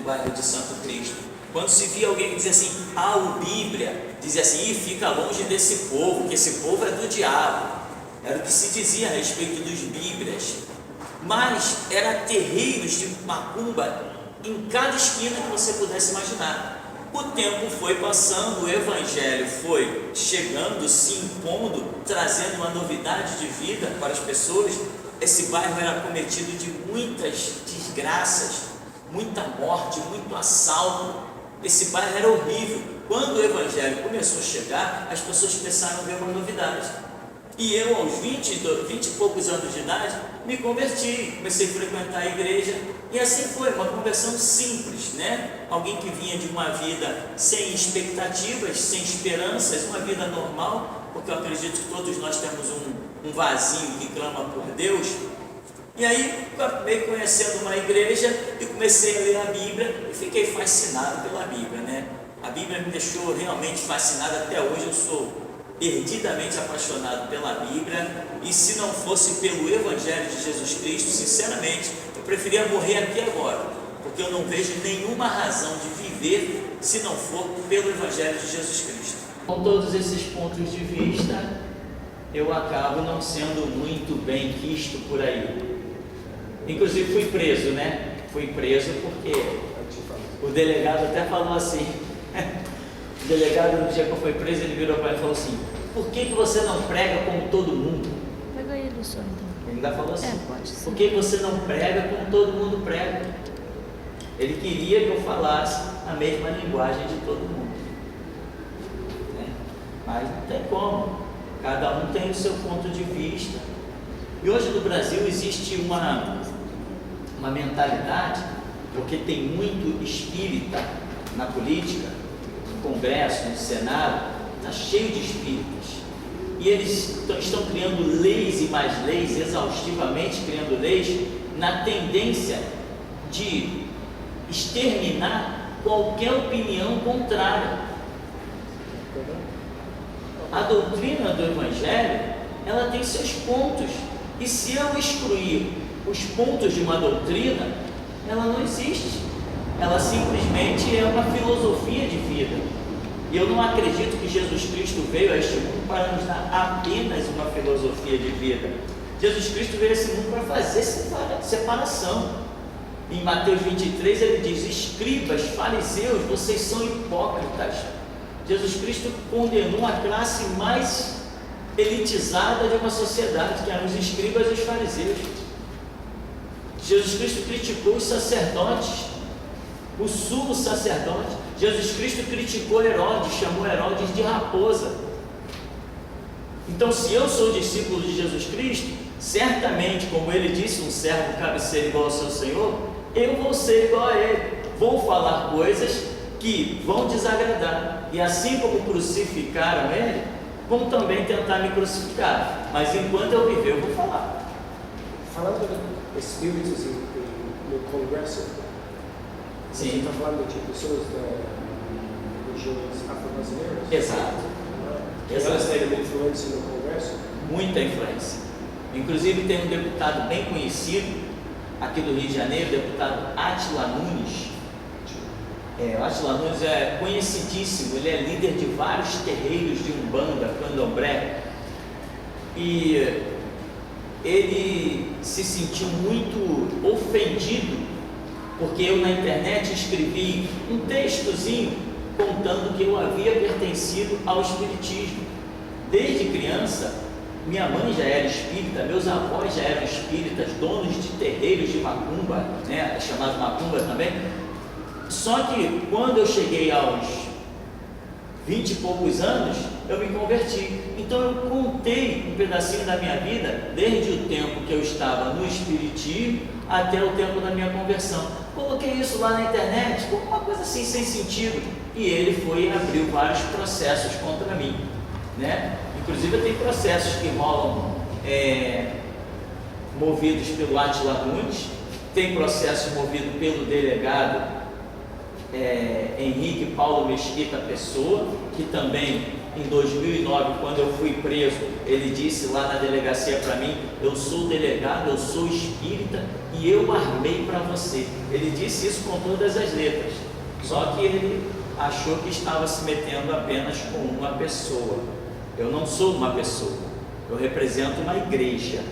do bairro de Santo Cristo. Quando se via alguém que dizia assim, o Bíblia, dizia assim, fica longe desse povo, que esse povo é do diabo. Era o que se dizia a respeito dos Bíblias. Mas era terreiros de macumba em cada esquina que você pudesse imaginar. O tempo foi passando, o Evangelho foi chegando, se impondo, trazendo uma novidade de vida para as pessoas. Esse bairro era cometido de muitas desgraças, muita morte, muito assalto. Esse bairro era horrível. Quando o Evangelho começou a chegar, as pessoas começaram a ver uma novidade. E eu, aos 20 e poucos anos de idade, me converti, comecei a frequentar a igreja, e assim foi, uma conversão simples, né? Alguém que vinha de uma vida sem expectativas, sem esperanças, uma vida normal, porque eu acredito que todos nós temos um vazio que clama por Deus. E aí, acabei conhecendo uma igreja e comecei a ler a Bíblia e fiquei fascinado pela Bíblia, né? A Bíblia me deixou realmente fascinado, até hoje eu sou perdidamente apaixonado pela Bíblia, e se não fosse pelo Evangelho de Jesus Cristo, sinceramente, eu preferia morrer aqui agora, porque eu não vejo nenhuma razão de viver se não for pelo Evangelho de Jesus Cristo. Com todos esses pontos de vista, eu acabo não sendo muito bem quisto por aí. Inclusive fui preso, né? Fui preso porque o delegado até falou assim, o delegado, no dia que eu fui preso, ele virou para mim e falou assim, por que você não prega como todo mundo? Pega ele só então. Ele ainda falou assim, pode ser. por que você não prega como todo mundo prega? Ele queria que eu falasse a mesma linguagem de todo mundo, né? Mas não tem como, cada um tem o seu ponto de vista. E hoje no Brasil existe uma mentalidade, porque tem muito espírita na política, no Congresso, no Senado, está cheio de espíritas, e eles estão criando leis e mais leis, exaustivamente criando leis, na tendência de exterminar qualquer opinião contrária. A doutrina do Evangelho, ela tem seus pontos, e se eu excluir os pontos de uma doutrina, ela não existe, ela simplesmente é uma filosofia de vida. E eu não acredito que Jesus Cristo veio a este mundo para nos dar apenas uma filosofia de vida. Jesus Cristo veio a esse mundo para fazer separação. Em Mateus 23 ele diz, escribas, fariseus, vocês são hipócritas. Jesus Cristo condenou a classe mais elitizada de uma sociedade, que eram os escribas e os fariseus. Jesus Cristo criticou os sacerdotes, o sumo sacerdote. Jesus Cristo criticou Herodes, chamou Herodes de raposa. Então, se eu sou discípulo de Jesus Cristo, certamente, como ele disse, um servo cabe ser igual ao seu Senhor, eu vou ser igual a ele, vou falar coisas que vão desagradar, e assim como crucificaram ele, vão também tentar me crucificar, mas enquanto eu viver, eu vou falar. Falando de espíritos no Congresso, você Sim. está falando de pessoas da regiões afro-brasileiras? Exato. Elas têm uma influência no Congresso? Muita influência. Inclusive tem um deputado bem conhecido aqui do Rio de Janeiro, o deputado Átila Nunes. O Átila Nunes é conhecidíssimo, ele é líder de vários terreiros de Umbanda, Candomblé, e ele se sentiu muito ofendido porque eu na internet escrevi um textozinho contando que eu havia pertencido ao espiritismo. Desde criança, minha mãe já era espírita, meus avós já eram espíritas, donos de terreiros de macumba, né, chamado macumba também. Só que quando eu cheguei aos 20 e poucos anos, eu me converti. Então eu contei um pedacinho da minha vida, desde o tempo que eu estava no espiritismo até o tempo da minha conversão. Coloquei isso lá na internet, como uma coisa assim, sem sentido. E ele foi e abriu vários processos contra mim, né? Inclusive tem processos que rolam movidos pelo Átila Nunes, tem processo movido pelo delegado Henrique Paulo Mesquita Pessoa, que também em 2009, quando eu fui preso, ele disse lá na delegacia para mim, eu sou delegado, eu sou espírita, e que eu armei para você. Ele disse isso com todas as letras, só que ele achou que estava se metendo apenas com uma pessoa. Eu não sou uma pessoa, eu represento uma igreja.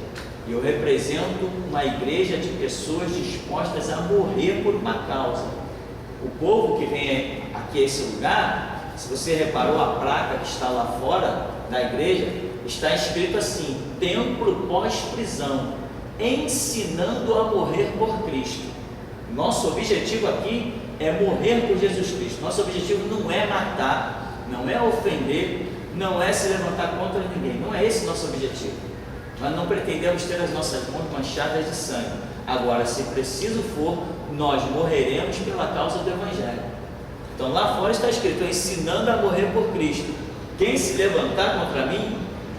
E eu represento uma igreja de pessoas dispostas a morrer por uma causa. O povo que vem aqui a esse lugar, se você reparou a placa que está lá fora da igreja, está escrito assim: templo pós-prisão, ensinando a morrer por Cristo. Nosso objetivo aqui é morrer por Jesus Cristo. Nosso objetivo não é matar, não é ofender, não é se levantar contra ninguém. Não é esse nosso objetivo. Nós não pretendemos ter as nossas mãos manchadas de sangue. Agora, se preciso for, nós morreremos pela causa do Evangelho. Então lá fora está escrito: ensinando a morrer por Cristo. Quem se levantar contra mim,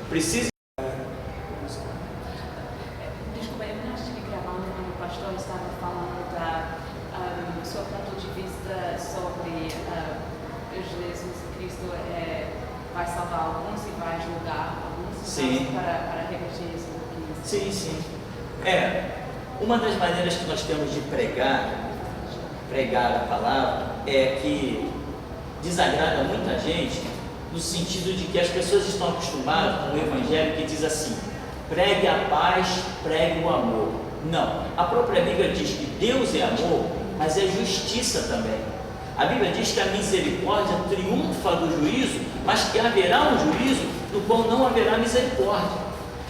precisa... Desculpa, eu não estive gravando quando o pastor estava falando do seu ponto de vista sobre Jesus Cristo vai salvar alguns e vai julgar alguns. Sim. Para reverter isso um pouquinho. Sim, sim. Uma das maneiras que nós temos de pregar a palavra é que desagrada muita gente, no sentido de que as pessoas estão acostumadas com o evangelho que diz assim: pregue a paz, pregue o amor. Não, a própria Bíblia diz que Deus é amor, mas é justiça também. A Bíblia diz que a misericórdia triunfa do juízo, mas que haverá um juízo no qual não haverá misericórdia.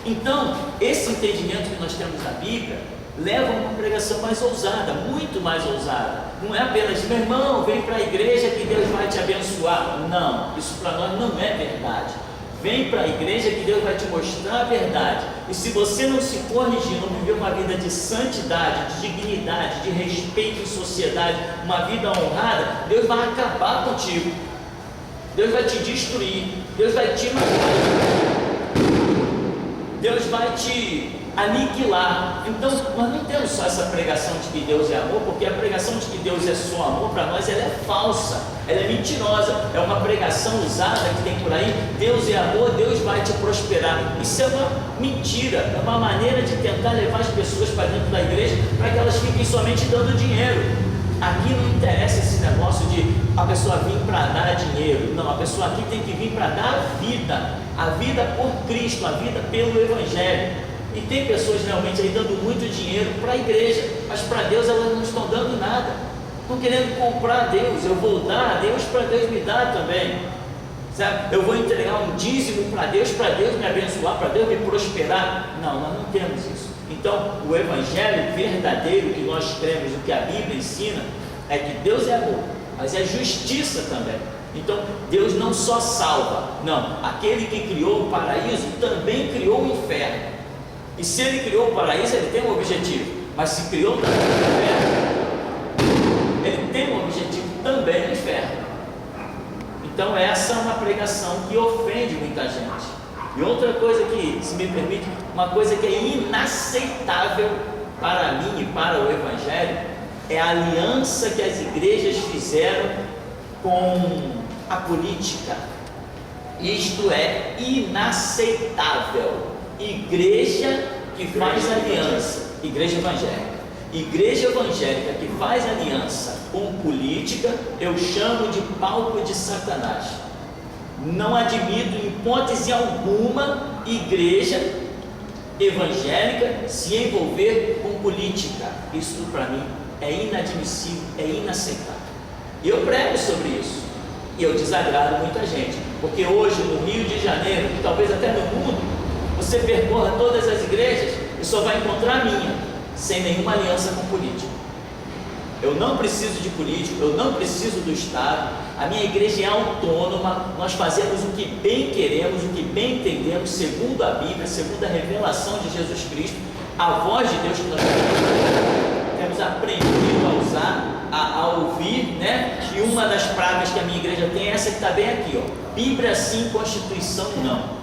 Então, esse entendimento que nós temos da Bíblia leva a uma pregação mais ousada, muito mais ousada. Não é apenas: meu irmão, vem para a igreja que Deus vai te abençoar. Não, isso para nós não é verdade. Vem para a igreja que Deus vai te mostrar a verdade. E se você não se corrigir, não viver uma vida de santidade, de dignidade, de respeito em sociedade, uma vida honrada, Deus vai acabar contigo. Deus vai te destruir. Deus vai te matar. Deus vai te aniquilar. Então, nós não temos só essa pregação de que Deus é amor, porque a pregação de que Deus é só amor, para nós, ela é falsa, ela é mentirosa. É uma pregação usada que tem por aí: Deus é amor, Deus vai te prosperar. Isso é uma mentira, é uma maneira de tentar levar as pessoas para dentro da igreja para que elas fiquem somente dando dinheiro. Aqui não interessa esse negócio de a pessoa vir para dar dinheiro. Não, a pessoa aqui tem que vir para dar a vida por Cristo, a vida pelo Evangelho. E tem pessoas realmente aí dando muito dinheiro para a igreja, mas para Deus elas não estão dando nada. Estão querendo comprar a Deus. Eu vou dar a Deus para Deus me dar também. Sabe? Eu vou entregar um dízimo para Deus me abençoar, para Deus me prosperar. Não, nós não temos isso. Então, o Evangelho verdadeiro que nós cremos, o que a Bíblia ensina, é que Deus é amor, mas é justiça também. Então, Deus não só salva, não, aquele que criou o paraíso também criou o inferno. E se ele criou o paraíso, ele tem um objetivo, mas se criou também o inferno, ele tem um objetivo também no inferno. Então, essa é uma pregação que ofende muita gente. E outra coisa que, se me permite, uma coisa que é inaceitável para mim e para o Evangelho, é a aliança que as igrejas fizeram com a política. Isto é inaceitável. Igreja que faz aliança, igreja evangélica que faz aliança com política, eu chamo de palco de Satanás. Não admito em hipótese alguma igreja evangélica se envolver com política. Isso para mim é inadmissível, é inaceitável. E eu prego sobre isso, e eu desagrado muita gente, porque hoje no Rio de Janeiro, e talvez até no mundo, você percorra todas as igrejas e só vai encontrar a minha, sem nenhuma aliança com político. Eu não preciso de político, eu não preciso do Estado, a minha igreja é autônoma, nós fazemos o que bem queremos, o que bem entendemos, segundo a Bíblia, segundo a revelação de Jesus Cristo, a voz de Deus que nós temos aprendido a usar, a ouvir, né? E uma das pragas que a minha igreja tem é essa que está bem aqui, ó: Bíblia sim, Constituição não.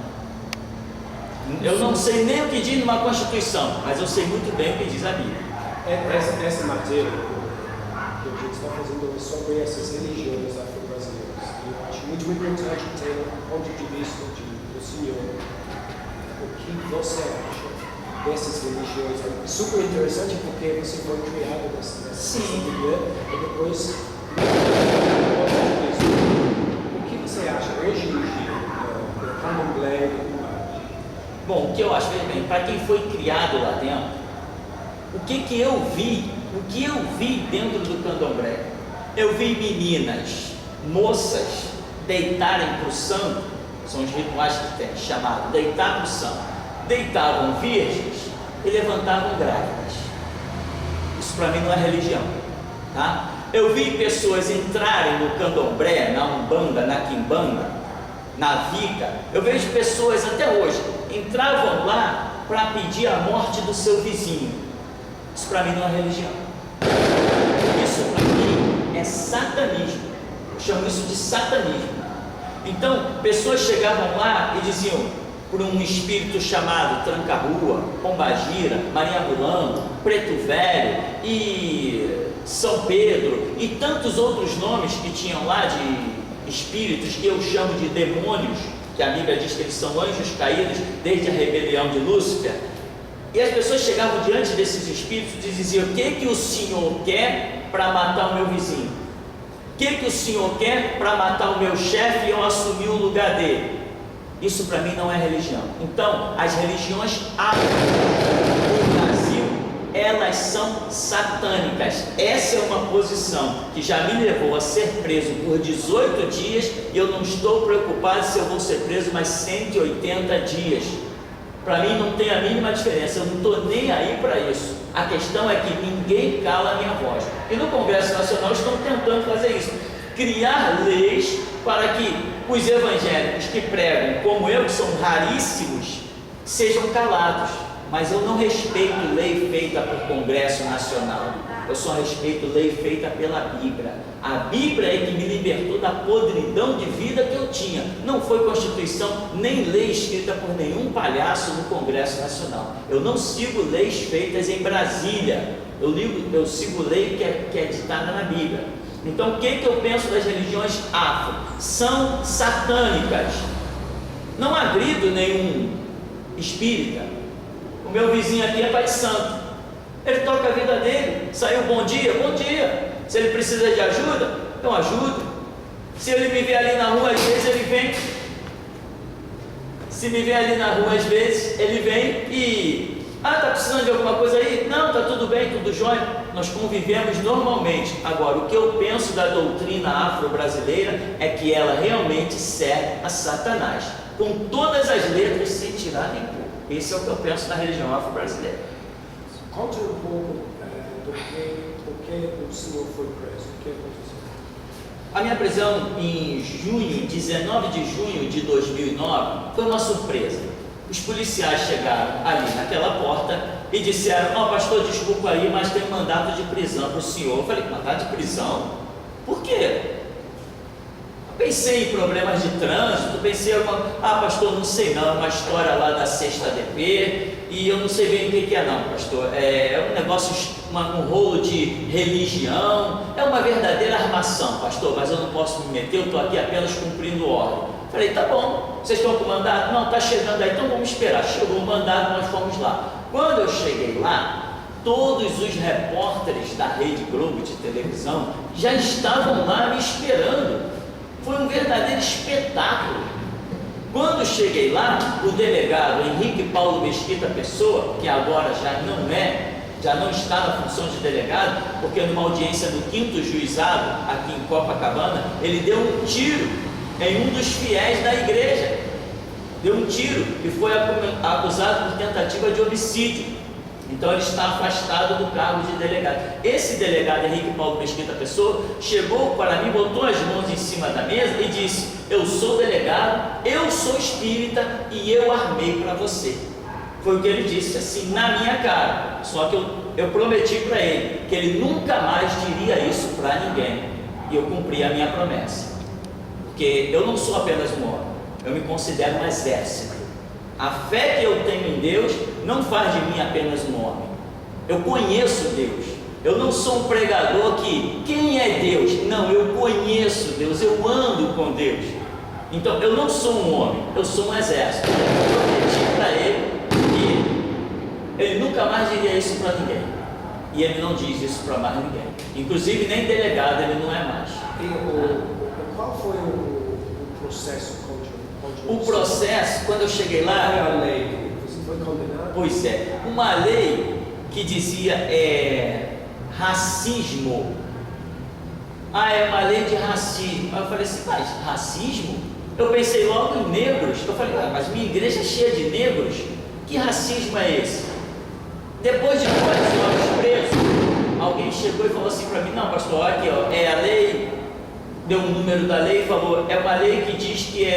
Eu não sei nem o que diz numa Constituição, mas eu sei muito bem o que diz a Bíblia. Essa matéria que a gente está fazendo hoje sobre essas religiões afro-brasileiras, eu acho muito importante ter um ponto de vista do senhor. O que você acha dessas religiões. É super interessante porque você foi criado nessa Bíblia e depois o que você acha hoje em dia do candomblé e do Umbanda? Bom, o que eu acho, veja bem, para quem foi criado lá dentro, o que eu vi dentro do candomblé? Eu vi meninas, moças, deitarem para o santo, são os rituais que tem, chamado deitar para o santo, deitavam virgens e levantavam grávidas. Isso para mim não é religião, tá? Eu vi pessoas entrarem no candomblé, na umbanda, na quimbanda, na vica. Eu vejo pessoas até hoje, entravam lá para pedir a morte do seu vizinho. Isso para mim não é religião. Isso para mim é satanismo. Eu chamo isso de satanismo. Então, pessoas chegavam lá e diziam, por um espírito chamado Tranca-Rua, Pombagira, Maria Mulano, Preto Velho e São Pedro e tantos outros nomes que tinham lá de espíritos que eu chamo de demônios, que a Bíblia diz que eles são anjos caídos desde a rebelião de Lúcifer. E as pessoas chegavam diante desses espíritos e diziam: o que o Senhor quer para matar o meu vizinho? O que o Senhor quer para matar o meu chefe e eu assumir o lugar dele? Isso para mim não é religião. Então, as religiões no Brasil, elas são satânicas. Essa é uma posição que já me levou a ser preso por 18 dias e eu não estou preocupado se eu vou ser preso mais 180 dias. Para mim não tem a mínima diferença, eu não estou nem aí para isso. A questão é que ninguém cala a minha voz. E no Congresso Nacional estão tentando fazer isso, criar leis para que os evangélicos que pregam, como eu, que são raríssimos, sejam calados. Mas eu não respeito lei feita por Congresso Nacional, eu só respeito lei feita pela Bíblia. A Bíblia é que me libertou da podridão de vida que eu tinha. Não foi Constituição, nem lei escrita por nenhum palhaço no Congresso Nacional. Eu não sigo leis feitas em Brasília, eu sigo lei que é ditada na Bíblia. Então, o que eu penso das religiões afro? São satânicas. Não agrido nenhum espírita. O meu vizinho aqui é pai de santo. Ele toca a vida dele. Saiu bom dia? Bom dia. Se ele precisa de ajuda, eu ajudo. Se ele me vê ali na rua, às vezes ele vem. Se me vê ali na rua, às vezes ele vem e... tá precisando de alguma coisa aí? Não, tá tudo bem, tudo jóia. Nós convivemos normalmente. Agora, o que eu penso da doutrina afro-brasileira é que ela realmente serve a Satanás, com todas as letras, sem tirar nem pôr. Esse é o que eu penso da religião afro-brasileira. Conte um pouco do que o senhor foi preso. O que aconteceu? A minha prisão em junho, 19 de junho de 2009, foi uma surpresa. Os policiais chegaram ali naquela porta e disseram: pastor, desculpa aí, mas tem um mandato de prisão para o senhor. Eu falei: mandato de prisão? Por quê? Pensei em problemas de trânsito, pensei, pastor, não sei não, uma história lá da sexta DP, e eu não sei bem o que é não, pastor, é um negócio, um rolo de religião, é uma verdadeira armação, pastor, mas eu não posso me meter, eu estou aqui apenas cumprindo ordem. Falei: tá bom, vocês estão com o mandado? Não, está chegando aí, então vamos esperar. Chegou o mandado, nós fomos lá. Quando eu cheguei lá, todos os repórteres da Rede Globo de televisão já estavam lá me esperando. Foi um verdadeiro espetáculo. Quando cheguei lá, o delegado Henrique Paulo Mesquita Pessoa, que agora já não está na função de delegado, porque numa audiência do 5º juizado, aqui em Copacabana, ele deu um tiro em um dos fiéis da igreja. Deu um tiro e foi acusado por tentativa de homicídio. Então ele está afastado do cargo de delegado. Esse delegado Henrique Paulo Mesquita Pessoa chegou para mim, botou as mãos em cima da mesa e disse: eu sou delegado, eu sou espírita e eu armei para você. Foi o que ele disse, assim, na minha cara. Só que eu prometi para ele que ele nunca mais diria isso para ninguém. E eu cumpri a minha promessa. Porque eu não sou apenas um homem, eu me considero um exército. A fé que eu tenho em Deus não faz de mim apenas um homem. Eu conheço Deus. Eu não sou um pregador que, quem é Deus? Não, eu conheço Deus, eu ando com Deus. Então, eu não sou um homem, eu sou um exército. Eu prometi para ele que ele nunca mais diria isso para ninguém. E ele não diz isso para mais ninguém. Inclusive, nem delegado ele não é mais. Qual foi o processo contra O processo, quando eu cheguei Qual lá, foi a lei? Você foi condenado? pois é, uma lei que dizia racismo. É uma lei de racismo. Aí eu falei assim, mas racismo? Eu pensei logo em negros. Eu falei, mas minha igreja é cheia de negros. Que racismo é esse? Depois de 2 anos preso, alguém chegou e falou assim para mim, não pastor, aqui ó, é a lei, deu um número da lei e falou, é uma lei que diz que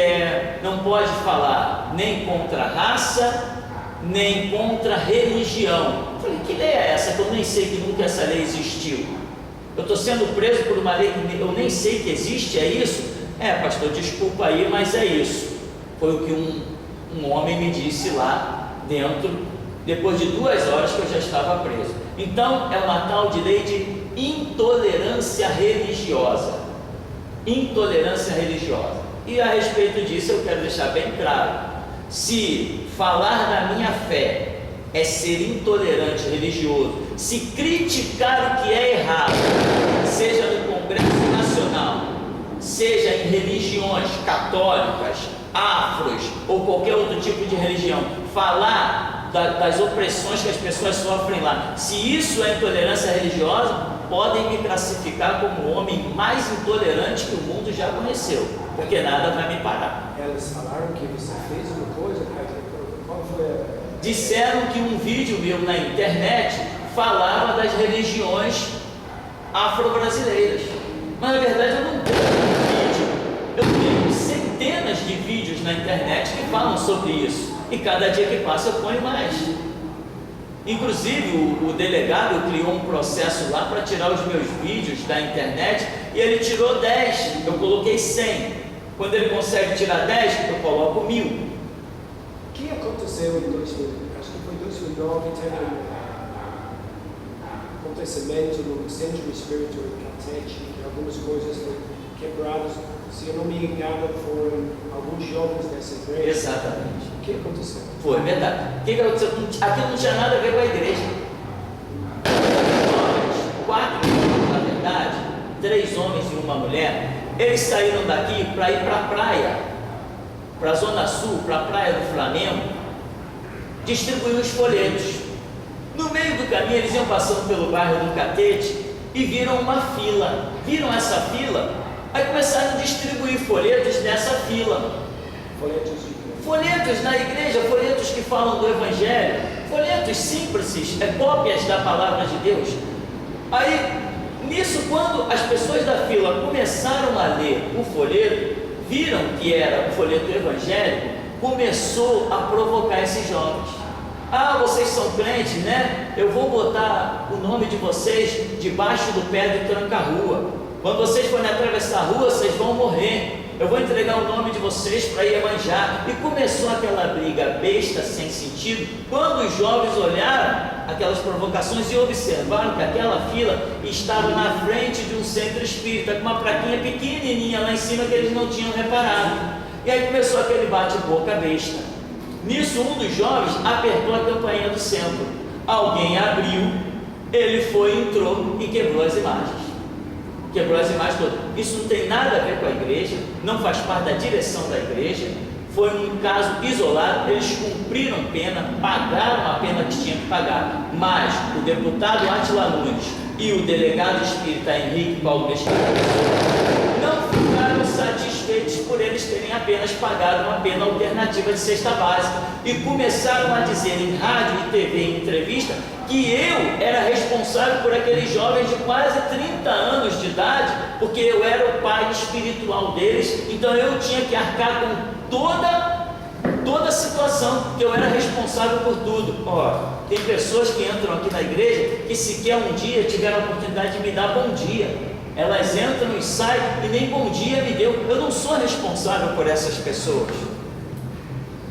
não pode falar nem contra raça, nem contra religião. Eu falei, que lei é essa que eu nem sei que nunca essa lei existiu? Eu estou sendo preso por uma lei que eu nem sei que existe, é isso? Pastor, desculpa aí, mas é isso. Foi o que um homem me disse lá dentro, depois de 2 horas que eu já estava preso. Então, é uma tal de lei de intolerância religiosa. Intolerância religiosa. E a respeito disso eu quero deixar bem claro, se falar da minha fé é ser intolerante religioso, se criticar o que é errado, seja no Congresso Nacional, seja em religiões católicas, afros ou qualquer outro tipo de religião, falar das opressões que as pessoas sofrem lá, se isso é intolerância religiosa, podem me classificar como o homem mais intolerante que o mundo já conheceu, porque nada vai me parar. Elas falaram que você fez uma coisa, qual foi a... Disseram que um vídeo meu na internet falava das religiões afro-brasileiras, mas na verdade eu não tenho vídeo, eu tenho centenas de vídeos na internet que falam sobre isso, e cada dia que passa eu ponho mais. Inclusive o delegado criou um processo lá para tirar os meus vídeos da internet, e ele tirou 10, eu coloquei 100, quando ele consegue tirar 10, eu coloco 1000. O que aconteceu em 2000? Acho que foi 2009, teve um acontecimento no Centro Espírita de Catete, que algumas coisas foram quebradas. Se eu não me engano, foram alguns jovens dessa igreja. Exatamente. O que aconteceu? Foi verdade. O que aconteceu? Aquilo não tinha nada a ver com a igreja. 4 homens, na verdade, 3 homens e uma mulher, eles saíram daqui para ir para a praia, para a Zona Sul, para a praia do Flamengo, distribuir os folhetos. No meio do caminho, eles iam passando pelo bairro do Catete e viram uma fila. Viram essa fila? Aí começaram a distribuir folhetos nessa fila. Folhetos de quê? Folhetos na igreja, folhetos que falam do Evangelho, folhetos simples, cópias da palavra de Deus. Aí, nisso, quando as pessoas da fila começaram a ler o folheto, viram que era o folheto evangélico, começou a provocar esses jovens. Vocês são crentes, né? Eu vou botar o nome de vocês debaixo do pé do tranca-rua. Quando vocês forem atravessar a rua, vocês vão morrer. Eu vou entregar o nome de vocês para Iemanjá. E começou aquela briga besta, sem sentido, quando os jovens olharam aquelas provocações e observaram que aquela fila estava na frente de um centro espírita, com uma plaquinha pequenininha lá em cima que eles não tinham reparado. E aí começou aquele bate-boca besta. Nisso, um dos jovens apertou a campainha do centro. Alguém abriu, ele foi, entrou e quebrou as imagens. Quebrou as imagens todas. Isso não tem nada a ver com a igreja, não faz parte da direção da igreja. Foi um caso isolado, eles cumpriram pena, pagaram a pena que tinham que pagar. Mas o deputado Átila Nunes e o delegado espírita Henrique Paulo Mesquita não ficaram satisfeitos por eles terem apenas pagado uma pena alternativa de cesta básica e começaram a dizer em rádio e TV, em entrevista, que eu era responsável por aqueles jovens de quase 30 anos de idade, porque eu era o pai espiritual deles, então eu tinha que arcar com toda a situação, que eu era responsável por tudo. Tem pessoas que entram aqui na igreja que sequer um dia tiveram a oportunidade de me dar bom dia. Elas entram e saem e nem bom dia me deu. Eu não sou responsável por essas pessoas.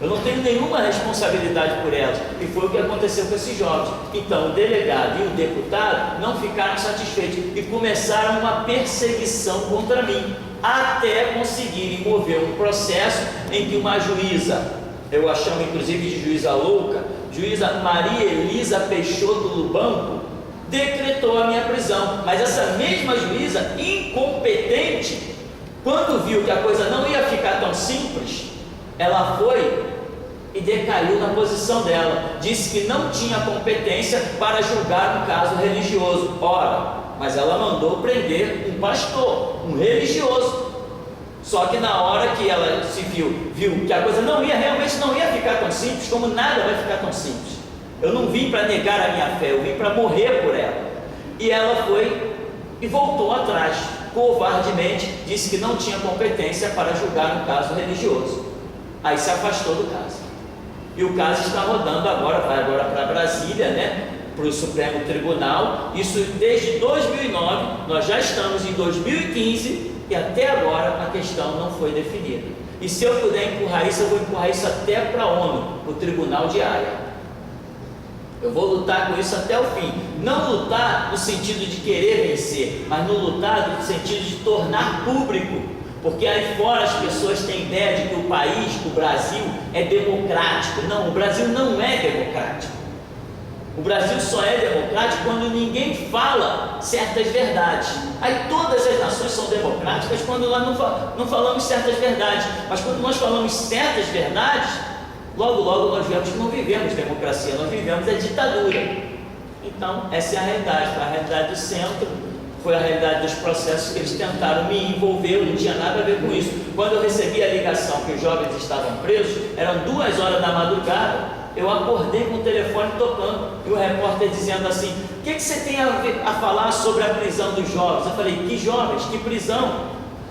Eu não tenho nenhuma responsabilidade por elas. E foi o que aconteceu com esses jovens. Então o delegado e o deputado não ficaram satisfeitos e começaram uma perseguição contra mim, até conseguirem mover um processo em que uma juíza, eu a chamo inclusive de juíza louca, juíza Maria Elisa Peixoto Lubanco, decretou a minha prisão. Mas essa mesma juíza, incompetente, quando viu que a coisa não ia ficar tão simples, ela foi e decaiu na posição dela. Disse que não tinha competência para julgar um caso religioso. Ora, mas ela mandou prender um pastor, um religioso. Só que na hora que ela se viu que a coisa realmente não ia ficar tão simples, como nada vai ficar tão simples. Eu não vim para negar a minha fé, eu vim para morrer por ela. E ela foi e voltou atrás, covardemente, disse que não tinha competência para julgar um caso religioso. Aí se afastou do caso. E o caso está rodando agora, vai agora para Brasília, né? Para o Supremo Tribunal. Isso desde 2009, nós já estamos em 2015 e até agora a questão não foi definida. E se eu puder empurrar isso, eu vou empurrar isso até para a ONU, o Tribunal de Haia. Eu vou lutar com isso até o fim. Não lutar no sentido de querer vencer, mas no lutar no sentido de tornar público. Porque aí fora as pessoas têm ideia de que o país, o Brasil, é democrático. Não, o Brasil não é democrático. O Brasil só é democrático quando ninguém fala certas verdades. Aí todas as nações são democráticas quando nós não falamos certas verdades. Mas quando nós falamos certas verdades, logo nós vemos que não vivemos democracia, nós vivemos a ditadura. Então, essa é a realidade, foi a realidade do centro, foi a realidade dos processos que eles tentaram me envolver, eu não tinha nada a ver com isso. Quando eu recebi a ligação que os jovens estavam presos, eram 2 horas da madrugada, eu acordei com o telefone tocando, e o repórter dizendo assim: o que você tem a falar sobre a prisão dos jovens? Eu falei: que jovens? Que prisão?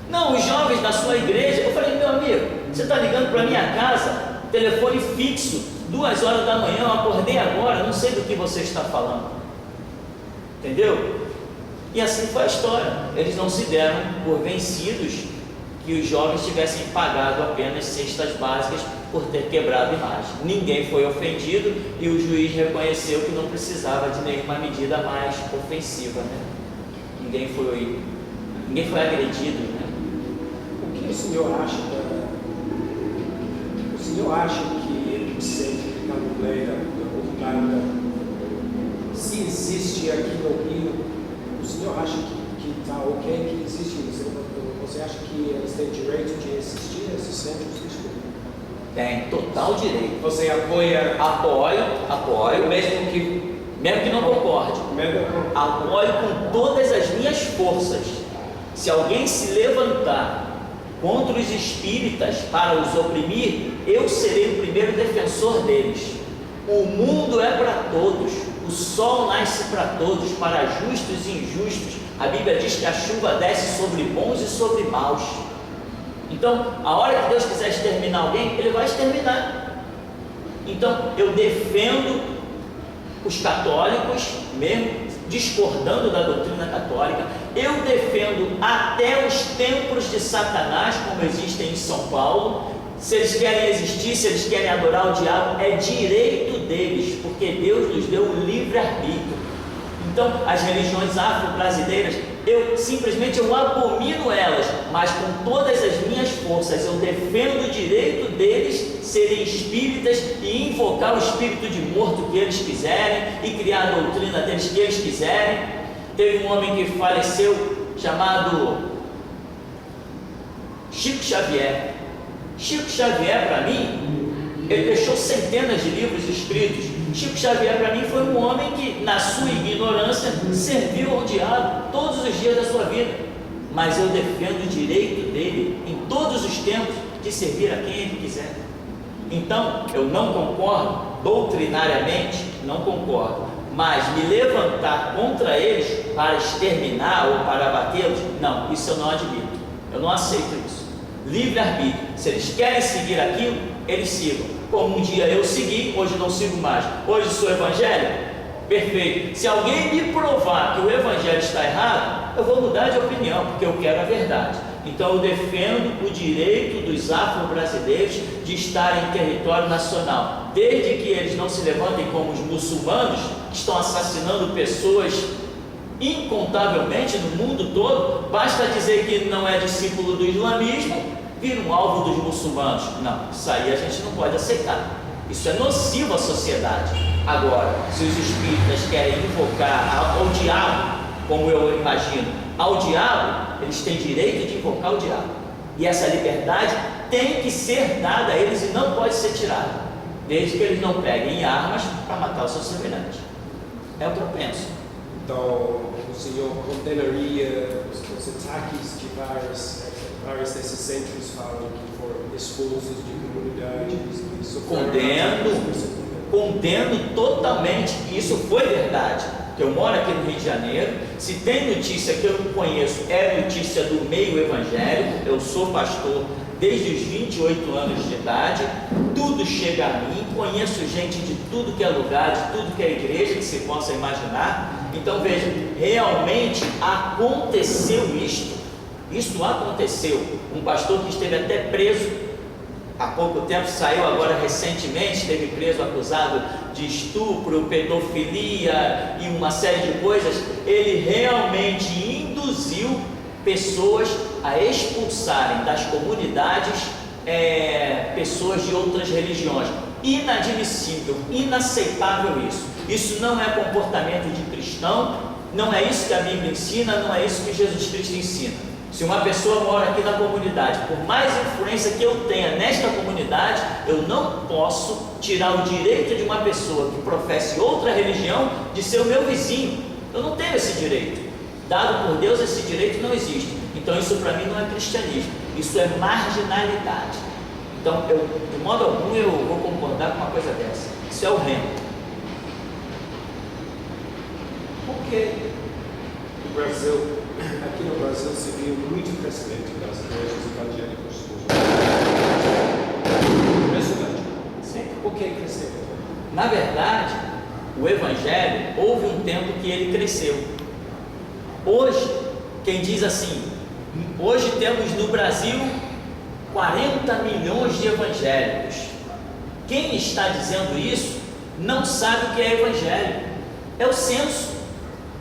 Não, os jovens da sua igreja. Eu falei: meu amigo, você está ligando para minha casa? Telefone fixo, 2 horas da manhã, eu acordei agora, não sei do que você está falando. Entendeu? E assim foi a história. Eles não se deram por vencidos que os jovens tivessem pagado apenas cestas básicas por ter quebrado imagem. Ninguém foi ofendido e o juiz reconheceu que não precisava de nenhuma medida mais ofensiva, né? Ninguém foi agredido, né? O que o senhor acha O senhor acha que o centro de Candomblé, se existe aqui no Rio, o senhor acha que está ok que existe? Você acha que eles têm direito de existir, esses centros? Tem total direito. Você apoia? Apoio, mesmo que não concorde. Apoio com todas as minhas forças. Se alguém se levantar contra os espíritas para os oprimir, eu serei o primeiro defensor deles. O mundo é para todos, o sol nasce para todos, para justos e injustos. A Bíblia diz que a chuva desce sobre bons e sobre maus. Então, a hora que Deus quiser exterminar alguém, Ele vai exterminar. Então, eu defendo os católicos, mesmo discordando da doutrina católica. Eu defendo até os templos de Satanás, como existem em São Paulo. Se eles querem existir, se eles querem adorar o diabo, é direito deles, porque Deus nos deu o livre-arbítrio. Então, as religiões afro-brasileiras, eu simplesmente abomino elas, mas com todas as minhas forças eu defendo o direito deles serem espíritas e invocar o espírito de morto que eles quiserem e criar a doutrina deles que eles quiserem. Teve um homem que faleceu chamado Chico Xavier. Chico Xavier, para mim, ele deixou centenas de livros escritos. Chico Xavier, para mim, foi um homem que, na sua ignorância, serviu ao diabo todos os dias da sua vida. Mas eu defendo o direito dele, em todos os tempos, de servir a quem ele quiser. Então, eu não concordo, doutrinariamente, não concordo. Mas me levantar contra eles para exterminar ou para abatê-los, não, isso eu não admito. Eu não aceito isso. Livre-arbítrio. Se eles querem seguir aquilo, eles sigam. Como um dia eu segui, hoje não sigo mais. Hoje sou evangélico? Perfeito. Se alguém me provar que o evangelho está errado, eu vou mudar de opinião, porque eu quero a verdade. Então eu defendo o direito dos afro-brasileiros de estarem em território nacional, desde que eles não se levantem como os muçulmanos, que estão assassinando pessoas incontavelmente no mundo todo. Basta dizer que não é discípulo do islamismo, vira um alvo dos muçulmanos. Não, isso aí a gente não pode aceitar. Isso é nocivo à sociedade. Agora, se os espíritas querem invocar ao diabo, como eu imagino, ao diabo, eles têm direito de invocar o diabo. E essa liberdade tem que ser dada a eles e não pode ser tirada, desde que eles não peguem armas para matar o seu semelhante. É o que eu penso. Então, o senhor condenaria os ataques de vários desses centros falam que foram expulsos de comunidades? Condeno totalmente. Isso foi verdade. Eu moro aqui no Rio de Janeiro. Se tem notícia que eu não conheço, é notícia do meio evangélico. Eu sou pastor desde os 28 anos de idade. Tudo chega a mim. Conheço gente de tudo que é lugar, de tudo que é igreja que se possa imaginar. Então veja, realmente aconteceu isto. Isso aconteceu. Um pastor que esteve até preso há pouco tempo, saiu agora recentemente, esteve preso acusado de estupro, pedofilia e uma série de coisas. Ele realmente induziu pessoas a expulsarem das comunidades pessoas de outras religiões. Inadmissível, inaceitável isso. Isso não é comportamento de cristão, não é isso que a Bíblia ensina, não é isso que Jesus Cristo ensina. Se uma pessoa mora aqui na comunidade, por mais influência que eu tenha nesta comunidade, eu não posso tirar o direito de uma pessoa que professe outra religião de ser o meu vizinho. Eu não tenho esse direito. Dado por Deus, esse direito não existe. Então isso para mim não é cristianismo, isso é marginalidade. Então, de modo algum, eu vou concordar com uma coisa dessa. Isso é horrendo. Porque no Brasil, aqui no Brasil se viu muito crescimento das igrejas evangélicas. Impressionante. Sim. Por que cresceu? Na verdade, o Evangelho, houve um tempo que ele cresceu. Hoje, quem diz assim, hoje temos no Brasil 40 milhões de evangélicos. Quem está dizendo isso não sabe o que é evangelho. É o censo.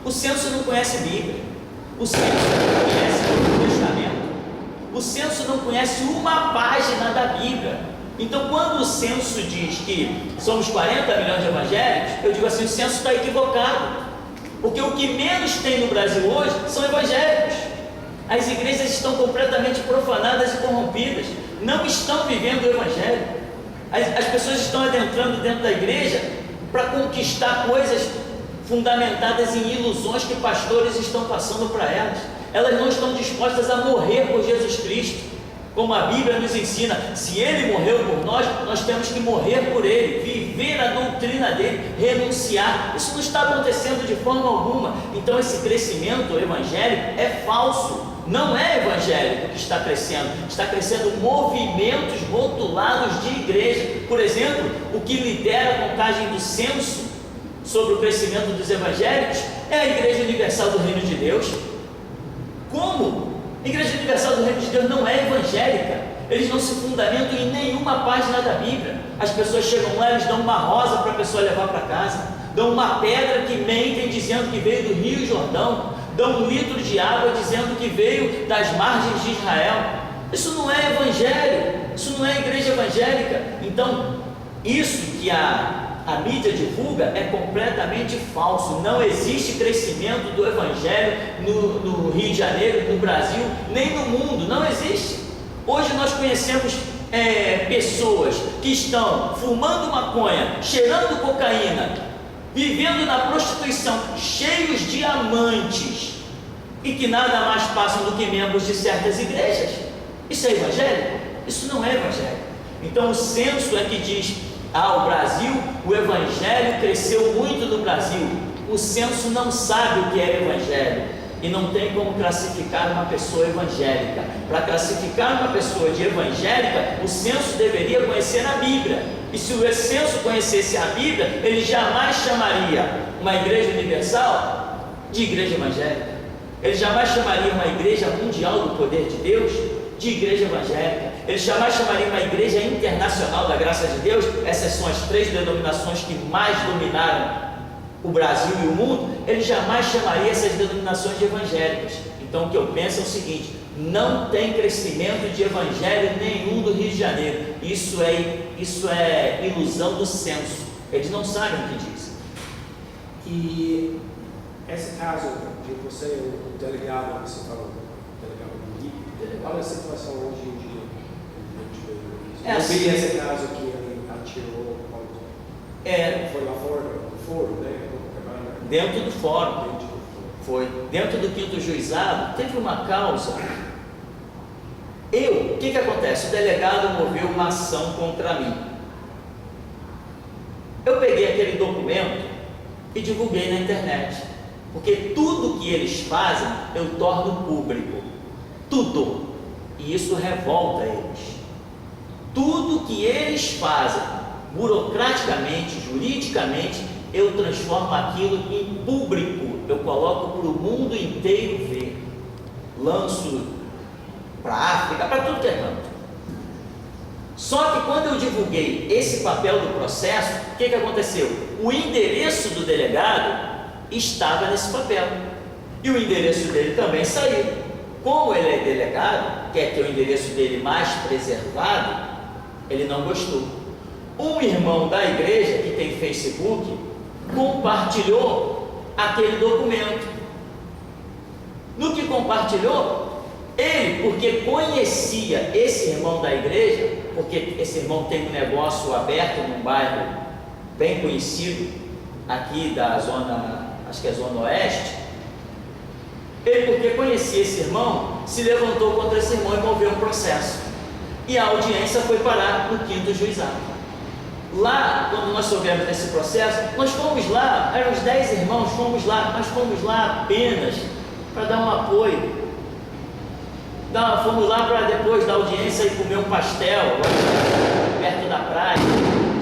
O censo não conhece Bíblia. O censo não conhece o Novo Testamento. O censo não conhece uma página da Bíblia. Então, quando o censo diz que somos 40 milhões de evangélicos, eu digo assim, o censo está equivocado. Porque o que menos tem no Brasil hoje são evangélicos. As igrejas estão completamente profanadas e corrompidas, não estão vivendo o Evangelho. As pessoas estão adentrando dentro da igreja para conquistar coisas fundamentadas em ilusões que pastores estão passando para elas. Elas não estão dispostas a morrer por Jesus Cristo, como a Bíblia nos ensina. Se Ele morreu por nós, nós temos que morrer por Ele, viver a doutrina dEle, renunciar. Isso não está acontecendo de forma alguma. Então esse crescimento evangélico é falso. Não é evangélico que está crescendo movimentos rotulados de igreja. Por exemplo, o que lidera a contagem do censo sobre o crescimento dos evangélicos é a Igreja Universal do Reino de Deus. Como? A Igreja Universal do Reino de Deus não é evangélica. Eles não se fundamentam em nenhuma página da Bíblia. As pessoas chegam lá, eles dão uma rosa para a pessoa levar para casa, dão uma pedra que mentem dizendo que veio do Rio Jordão, dão 1 litro de água dizendo que veio das margens de Israel. Isso não é evangelho, isso não é igreja evangélica. Então, isso que a mídia divulga é completamente falso. Não existe crescimento do evangelho no Rio de Janeiro, no Brasil, nem no mundo, não existe. Hoje nós conhecemos pessoas que estão fumando maconha, cheirando cocaína, vivendo na prostituição, cheios de amantes, e que nada mais passam do que membros de certas igrejas. Isso é evangélico? Isso não é evangélico. Então o censo é que diz, o Brasil, o evangelho cresceu muito no Brasil. O censo não sabe o que é evangelho e não tem como classificar uma pessoa evangélica. Para classificar uma pessoa de evangélica, o censo deveria conhecer a Bíblia. E se o censo conhecesse a Bíblia, ele jamais chamaria uma igreja universal de igreja evangélica. Ele jamais chamaria uma igreja mundial do poder de Deus de igreja evangélica. Ele jamais chamaria uma igreja internacional da graça de Deus. Essas são as 3 denominações que mais dominaram o Brasil e o mundo. Ele jamais chamaria essas denominações de evangélicas. Então o que eu penso é o seguinte: não tem crescimento de evangelho nenhum do Rio de Janeiro. Isso é ilusão do senso. Eles não sabem o que diz. E esse caso de você, o delegado, você falou, o delegado do Rio, qual é a situação hoje em dia? Eu vi esse caso que ele atirou quando foi lá fora do fórum, né? Dentro do fórum. Foi. Dentro do 5º juizado, teve uma causa. O que acontece? O delegado moveu uma ação contra mim. Eu peguei aquele documento e divulguei na internet, porque tudo que eles fazem eu torno público, tudo, e isso revolta eles. Tudo que eles fazem, burocraticamente, juridicamente, eu transformo aquilo em público, eu coloco para o mundo inteiro ver, lanço para a África, para tudo que é canto. Só que quando eu divulguei esse papel do processo, o que aconteceu? O endereço do delegado estava nesse papel, e o endereço dele também saiu. Como ele é delegado, quer ter o endereço dele mais preservado, ele não gostou. Um irmão da igreja que tem Facebook compartilhou aquele documento. No que compartilhou, ele, porque conhecia esse irmão da igreja, porque esse irmão tem um negócio aberto num bairro bem conhecido aqui da zona, acho que é zona oeste, ele, porque conhecia esse irmão, se levantou contra esse irmão e moveu um processo, e a audiência foi parar no 5º juizado. Lá, quando nós soubemos desse processo, nós fomos lá, eram uns 10 irmãos, fomos lá apenas para dar um apoio. Fomos lá para depois da audiência e comer um pastel perto da praia,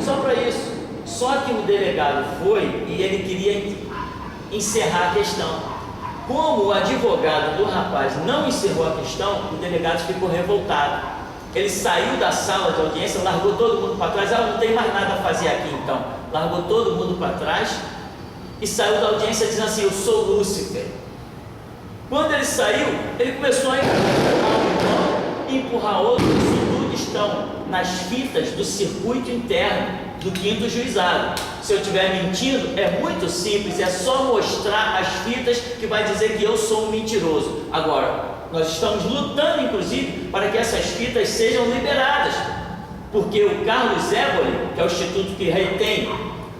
só para isso. Só que o delegado foi e ele queria encerrar a questão. Como o advogado do rapaz não encerrou a questão, o delegado ficou revoltado. Ele saiu da sala de audiência, largou todo mundo para trás. Não tem mais nada a fazer aqui então. Largou todo mundo para trás e saiu da audiência dizendo assim: eu sou Lúcifer. Quando ele saiu, ele começou a empurrar um irmão, empurrar outro. Isso tudo estão nas fitas do circuito interno do 5º juizado. Se eu estiver mentindo, é muito simples, é só mostrar as fitas que vai dizer que eu sou um mentiroso. Agora, nós estamos lutando, inclusive, para que essas fitas sejam liberadas, porque o Carlos Éboli, que é o instituto que retém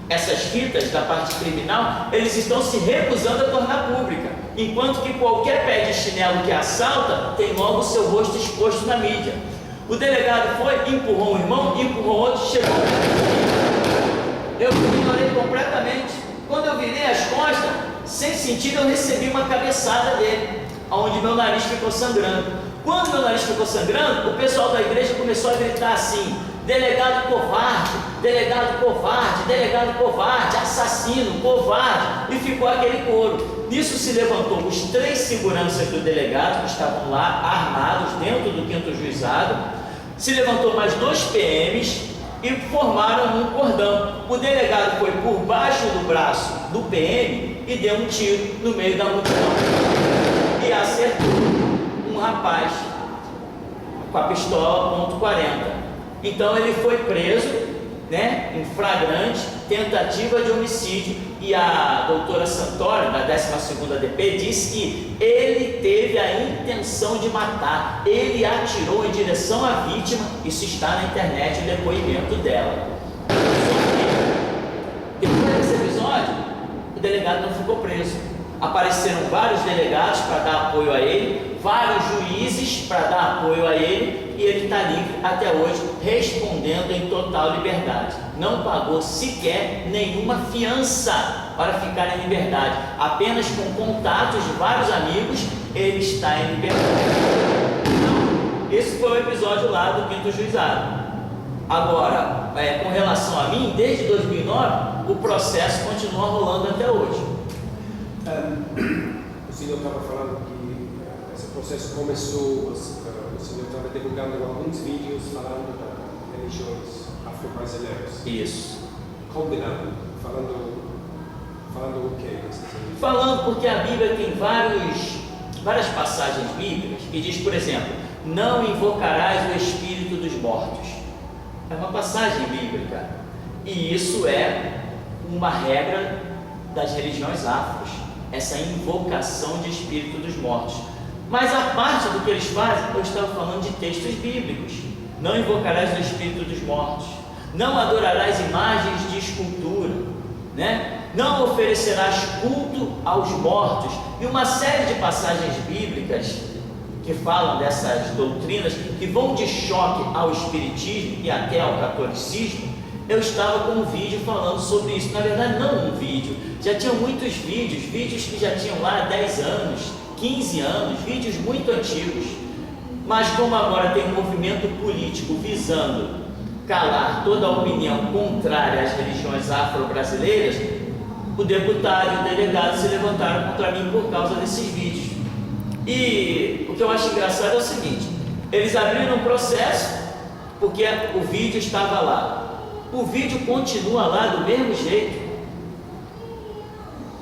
essas fitas da parte criminal, eles estão se recusando a tornar pública, enquanto que qualquer pé de chinelo que assalta tem logo o seu rosto exposto na mídia. O delegado foi, empurrou um irmão, empurrou outro, chegou. Eu ignorei completamente. Quando eu virei as costas, sem sentido, eu recebi uma cabeçada dele, onde meu nariz ficou sangrando. Quando meu nariz ficou sangrando, o pessoal da igreja começou a gritar assim: delegado covarde, delegado covarde, delegado covarde, assassino, covarde, e ficou aquele coro. Nisso se levantou os 3 seguranças do delegado, que estavam lá armados dentro do 5º juizado, se levantou mais 2 PMs e formaram um cordão. O delegado foi por baixo do braço do PM e deu um tiro no meio da multidão e acertou um rapaz com a pistola .40. Então ele foi preso, em flagrante tentativa de homicídio, e a doutora Santoro, da 12ª DP, disse que ele teve a intenção de matar, ele atirou em direção à vítima. Isso está na internet, o depoimento dela. Depois desse episódio, o delegado não ficou preso. Apareceram vários delegados para dar apoio a ele, vários juízes para dar apoio a ele, e ele está livre até hoje, respondendo em total liberdade. Não pagou sequer nenhuma fiança para ficar em liberdade, apenas com contatos de vários amigos, ele está em liberdade. Então, esse foi o episódio lá do 5º juizado. Agora, com relação a mim, desde 2009, o processo continua rolando até hoje. O senhor estava falando que esse processo começou, o senhor estava divulgando alguns vídeos falando das religiões afro-brasileiras. Isso. Combinando, falando o quê? Falando porque a Bíblia tem vários várias passagens bíblicas que diz, por exemplo, não invocarás o espírito dos mortos. É uma passagem bíblica, e isso é uma regra das religiões afros, essa invocação de espírito dos mortos. Mas a parte do que eles fazem, eu estava falando de textos bíblicos. Não invocarás o espírito dos mortos, não adorarás imagens de escultura, né? Não oferecerás culto aos mortos, e uma série de passagens bíblicas que falam dessas doutrinas que vão de choque ao espiritismo e até ao catolicismo. Eu estava com um vídeo falando sobre isso, na verdade não um vídeo, já tinham muitos vídeos que já tinham lá 10 anos, 15 anos, vídeos muito antigos, mas como agora tem um movimento político visando calar toda a opinião contrária às religiões afro-brasileiras, o deputado e o delegado se levantaram contra mim por causa desses vídeos. E o que eu acho engraçado é o seguinte: eles abriram um processo porque o vídeo estava lá. O vídeo continua lá do mesmo jeito.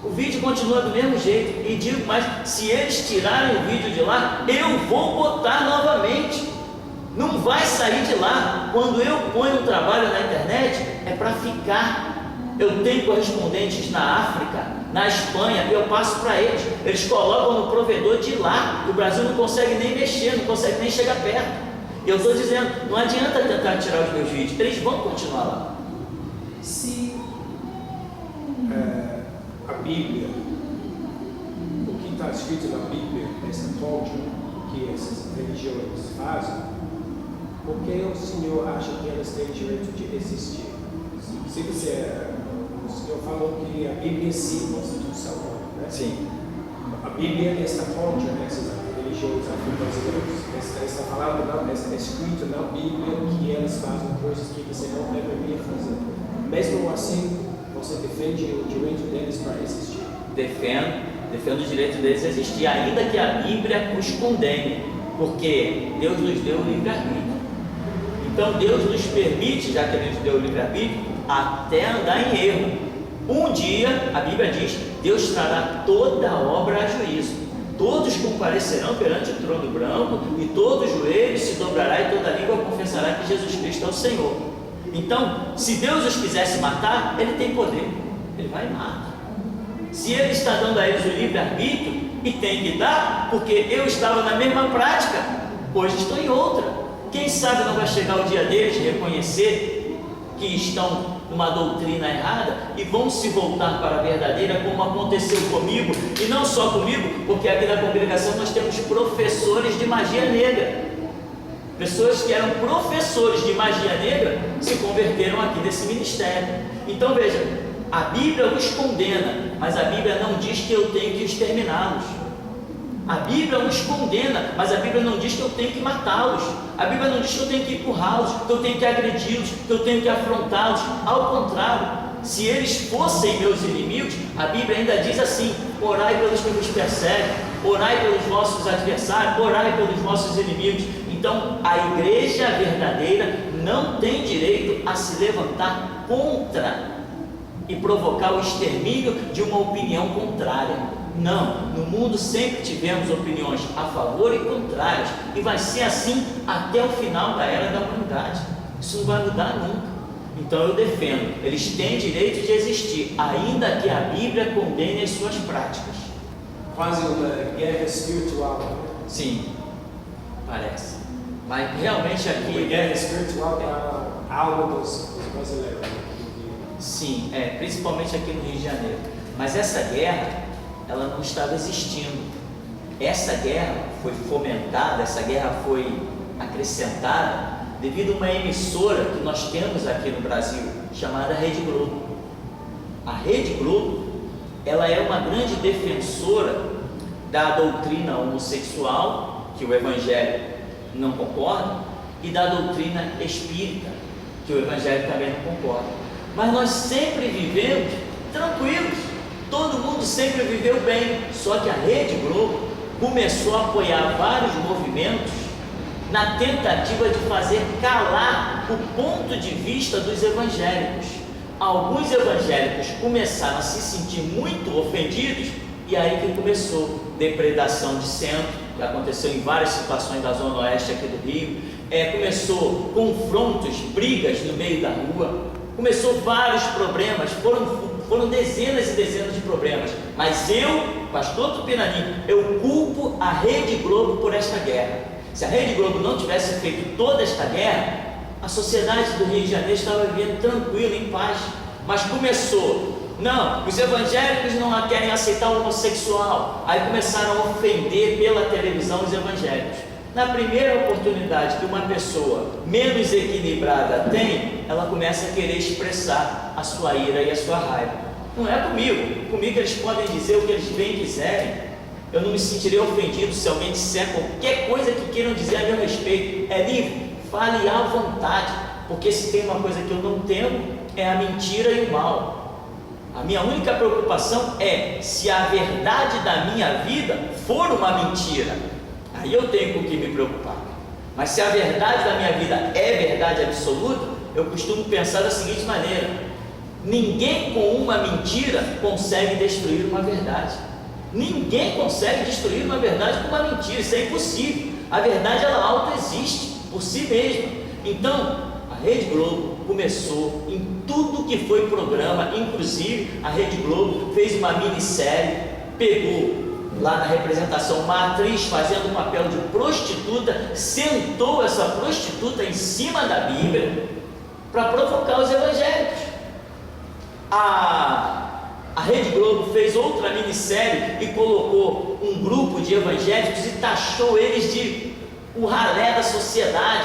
O vídeo continua do mesmo jeito. E digo mais, se eles tirarem o vídeo de lá, eu vou botar novamente. Não vai sair de lá. Quando eu ponho um trabalho na internet, é para ficar. Eu tenho correspondentes na África, na Espanha, eu passo para eles. Eles colocam no provedor de lá. O Brasil não consegue nem mexer, não consegue nem chegar perto. Eu estou dizendo, não adianta tentar tirar os meus vídeos, eles vão continuar lá. Se a Bíblia, o que está escrito na Bíblia, essa cultura que essas religiões fazem, por que o Senhor acha que elas têm direito de existir? Se você, o Senhor falou que a Bíblia sim é constituição, né? Sim. A Bíblia está contra essas religiões afro-brasileiras. Está falando, não, está escrito na Bíblia que elas fazem coisas que você não deveria fazer. Mesmo assim, você defende o direito deles para existir? Defendo o direito deles a existir, ainda que a Bíblia os condene, porque Deus nos deu o livre-arbítrio. Então Deus nos permite, já que Ele nos deu o livre-arbítrio, até andar em erro. Um dia, a Bíblia diz, Deus trará toda a obra a juízo. Todos comparecerão perante o trono branco, e todo joelho se dobrará e toda língua confessará que Jesus Cristo é o Senhor. Então, se Deus os quisesse matar, Ele tem poder, Ele vai e mata. Se Ele está dando a eles o livre-arbítrio, e tem que dar, porque eu estava na mesma prática, hoje estou em outra. Quem sabe não vai chegar o dia deles de reconhecer que estão numa doutrina errada e vão se voltar para a verdadeira, como aconteceu comigo, e não só comigo, porque aqui na congregação nós temos professores de magia negra. Pessoas que eram professores de magia negra se converteram aqui nesse ministério. Então veja, a Bíblia os condena, mas a Bíblia não diz que eu tenho que exterminá-los. A Bíblia os condena, mas a Bíblia não diz que eu tenho que matá-los. A Bíblia não diz que eu tenho que empurrá-los, que eu tenho que agredi-los, que eu tenho que afrontá-los. Ao contrário, se eles fossem meus inimigos, a Bíblia ainda diz assim: orai pelos que nos perseguem, orai pelos vossos adversários, orai pelos vossos inimigos. Então, a igreja verdadeira não tem direito a se levantar contra e provocar o extermínio de uma opinião contrária. Não, no mundo sempre tivemos opiniões a favor e contrárias, e vai ser assim até o final da era da humanidade. Isso não vai mudar nunca. Então eu defendo, eles têm direito de existir, ainda que a Bíblia condene as suas práticas. Quase uma guerra espiritual. Sim, parece. Mas realmente aqui... Uma guerra espiritual para a alma dos brasileiros. Sim, principalmente aqui no Rio de Janeiro. Mas essa guerra, ela não estava existindo. Essa guerra foi fomentada, essa guerra foi acrescentada devido a uma emissora que nós temos aqui no Brasil, chamada Rede Globo. A Rede Globo, ela é uma grande defensora da doutrina homossexual, que o Evangelho não concorda, e da doutrina espírita, que o Evangelho também não concorda. Mas nós sempre vivemos tranquilos. Todo mundo sempre viveu bem, só que a Rede Globo começou a apoiar vários movimentos na tentativa de fazer calar o ponto de vista dos evangélicos. Alguns evangélicos começaram a se sentir muito ofendidos, e aí que começou depredação de centro, que aconteceu em várias situações da Zona Oeste aqui do Rio, começou confrontos, brigas no meio da rua, começou vários problemas, foram dezenas e dezenas de problemas, mas eu, pastor Tupinani, eu culpo a Rede Globo por esta guerra. Se a Rede Globo não tivesse feito toda esta guerra, a sociedade do Rio de Janeiro estava vivendo tranquila, em paz, mas começou, não, os evangélicos não querem aceitar o homossexual, aí começaram a ofender pela televisão os evangélicos. Na primeira oportunidade que uma pessoa menos equilibrada tem, ela começa a querer expressar a sua ira e a sua raiva. Não é comigo eles podem dizer o que eles bem quiserem, eu não me sentirei ofendido se alguém disser qualquer coisa que queiram dizer a meu respeito, é livre, fale à vontade, porque se tem uma coisa que eu não temo, é a mentira e o mal. A minha única preocupação é se a verdade da minha vida for uma mentira, aí eu tenho com o que me preocupar. Mas se a verdade da minha vida é verdade absoluta, eu costumo pensar da seguinte maneira: ninguém com uma mentira consegue destruir uma verdade. Ninguém consegue destruir uma verdade com uma mentira, isso é impossível. A verdade, ela autoexiste por si mesma. Então, a Rede Globo começou em tudo que foi programa, inclusive a Rede Globo fez uma minissérie, pegou lá na representação uma atriz fazendo o papel de prostituta, sentou essa prostituta em cima da Bíblia para provocar os evangélicos. A Rede Globo fez outra minissérie e colocou um grupo de evangélicos e taxou eles de o ralé da sociedade,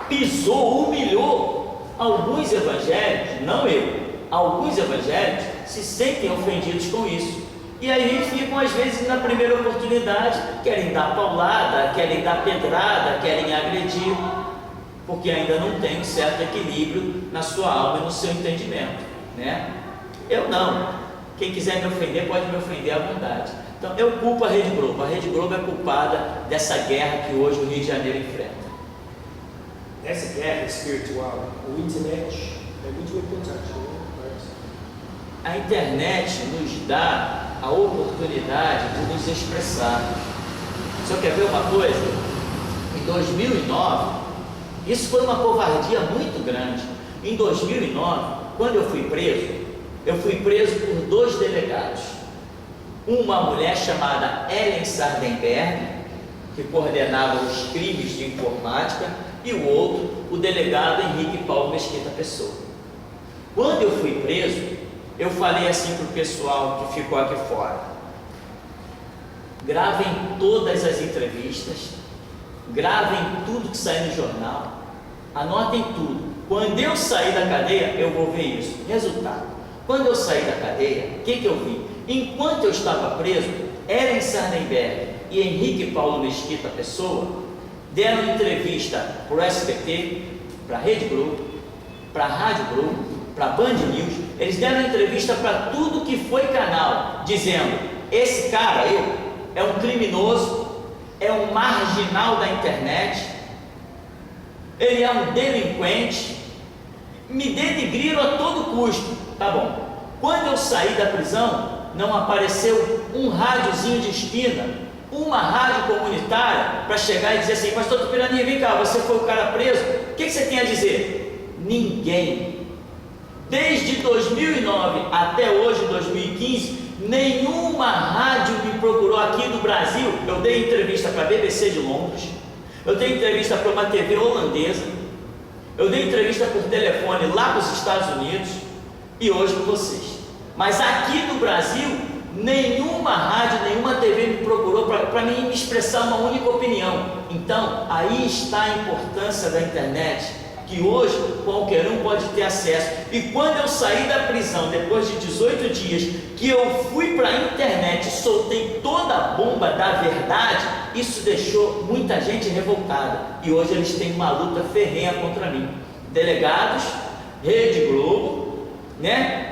pisou, humilhou alguns evangélicos, não eu, alguns evangélicos se sentem ofendidos com isso. E aí ficam, às vezes, na primeira oportunidade, querem dar paulada, querem dar pedrada, querem agredir, porque ainda não tem um certo equilíbrio na sua alma e no seu entendimento, né? Eu não. Quem quiser me ofender, pode me ofender à vontade. Então, eu culpo a Rede Globo. A Rede Globo é culpada dessa guerra que hoje o Rio de Janeiro enfrenta. Essa guerra espiritual, a internet é muito importante, né? A internet nos dá a oportunidade de nos expressar. O senhor quer ver uma coisa? Em 2009, isso foi uma covardia muito grande. Em 2009, quando eu fui preso por 2 delegados. Uma mulher chamada Ellen Sardenberg, que coordenava os crimes de informática, e o outro, o delegado Henrique Paulo Mesquita Pessoa. Quando eu fui preso, eu falei assim para o pessoal que ficou aqui fora: gravem todas as entrevistas, gravem tudo que sair no jornal, anotem tudo. Quando eu sair da cadeia, eu vou ver isso. Resultado: quando eu saí da cadeia, o que eu vi? Enquanto eu estava preso, Ellen Sardenberg e Henrique Paulo Mesquita Pessoa deram entrevista para o SBT, para a Rede Globo, para a Rádio Globo, para a Band News. Eles deram entrevista para tudo que foi canal, dizendo: esse cara é um criminoso, é um marginal da internet, ele é um delinquente, me denigriram a todo custo. Tá bom. Quando eu saí da prisão, não apareceu um rádiozinho de esquina, uma rádio comunitária para chegar e dizer assim: pastor Tupinani, vem cá, você foi o cara preso, o que você tem a dizer? Ninguém. Desde 2009 até hoje, 2015, nenhuma rádio me procurou aqui no Brasil. Eu dei entrevista para a BBC de Londres, eu dei entrevista para uma TV holandesa, eu dei entrevista por telefone lá para os Estados Unidos e hoje com vocês. Mas aqui no Brasil, nenhuma rádio, nenhuma TV me procurou para mim me expressar uma única opinião. Então, aí está a importância da internet, que hoje qualquer um pode ter acesso. E quando eu saí da prisão, depois de 18 dias, que eu fui para a internet e soltei toda a bomba da verdade, isso deixou muita gente revoltada. E hoje eles têm uma luta ferrenha contra mim. Delegados, Rede Globo, né?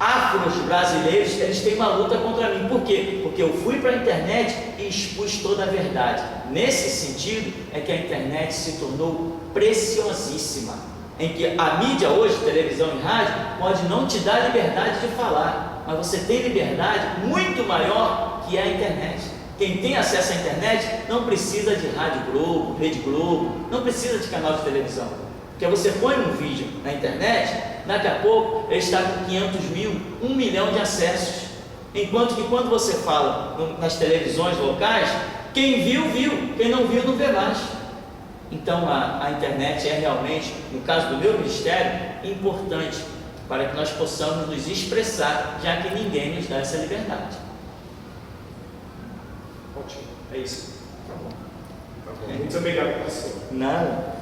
Afros brasileiros, eles têm uma luta contra mim. Por quê? Porque eu fui para a internet e expus toda a verdade. Nesse sentido é que a internet se tornou preciosíssima, em que a mídia hoje, televisão e rádio, pode não te dar liberdade de falar, mas você tem liberdade muito maior, que é a internet. Quem tem acesso à internet não precisa de Rádio Globo, Rede Globo, não precisa de canal de televisão. Porque você põe um vídeo na internet, daqui a pouco ele está com 500 mil, 1 milhão de acessos. Enquanto que quando você fala nas televisões locais, quem viu, viu, quem não viu, não vê mais. Então a internet é realmente, no caso do meu ministério, importante para que nós possamos nos expressar, já que ninguém nos dá essa liberdade. Ótimo, é isso. Tá bom. Muito obrigado, pastor. Nada.